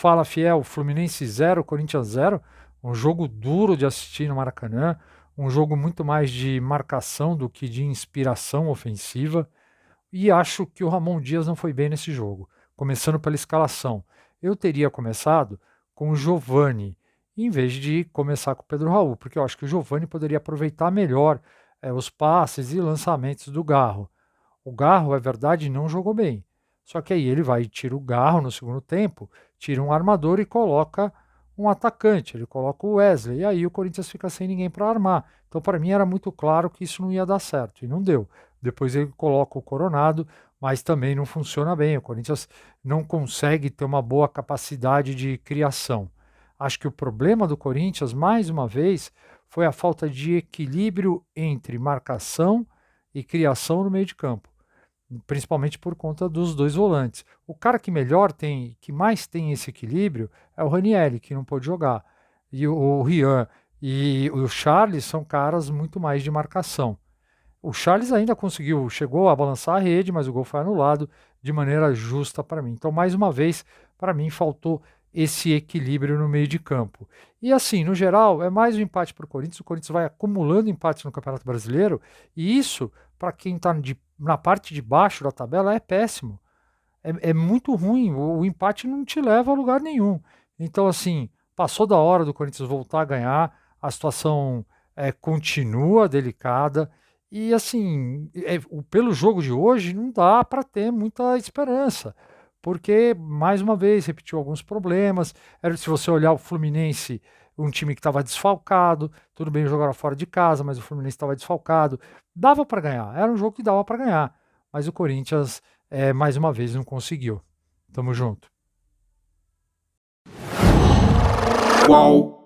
fala fiel, Fluminense 0, Corinthians 0, um jogo duro de assistir no Maracanã, um jogo muito mais de marcação do que de inspiração ofensiva, e acho que o Ramon Dias não foi bem nesse jogo. Começando pela escalação. Eu teria começado com o Giovani, em vez de começar com o Pedro Raul, porque eu acho que o Giovani poderia aproveitar melhor os passes e lançamentos do Garro. O Garro, é verdade, não jogou bem. Só que aí ele vai e tira o Garro no segundo tempo, tira um armador e coloca um atacante, ele coloca o Wesley, e aí o Corinthians fica sem ninguém para armar. Então, para mim, era muito claro que isso não ia dar certo, e não deu. Depois ele coloca o Coronado, mas também não funciona bem. O Corinthians não consegue ter uma boa capacidade de criação. Acho que o problema do Corinthians, mais uma vez, foi a falta de equilíbrio entre marcação e criação no meio de campo, principalmente por conta dos dois volantes. O cara que melhor tem, que mais tem esse equilíbrio é o Ranieri, que não pôde jogar. E o Rian e o Charles são caras muito mais de marcação. O Charles ainda conseguiu, chegou a balançar a rede, mas o gol foi anulado de maneira justa para mim. Então, mais uma vez, para mim, faltou esse equilíbrio no meio de campo. E assim, no geral, é mais um empate para o Corinthians. O Corinthians vai acumulando empates no Campeonato Brasileiro, e isso, para quem está na parte de baixo da tabela, é péssimo. É muito ruim. O empate não te leva a lugar nenhum. Então, assim, passou da hora do Corinthians voltar a ganhar, a situação continua delicada. E assim, pelo jogo de hoje, não dá para ter muita esperança, porque, mais uma vez, repetiu alguns problemas. Se você olhar o Fluminense, um time que estava desfalcado, tudo bem, jogaram fora de casa, mas o Fluminense estava desfalcado, dava para ganhar, era um jogo que dava para ganhar, mas o Corinthians, mais uma vez, não conseguiu. Tamo junto. Qual?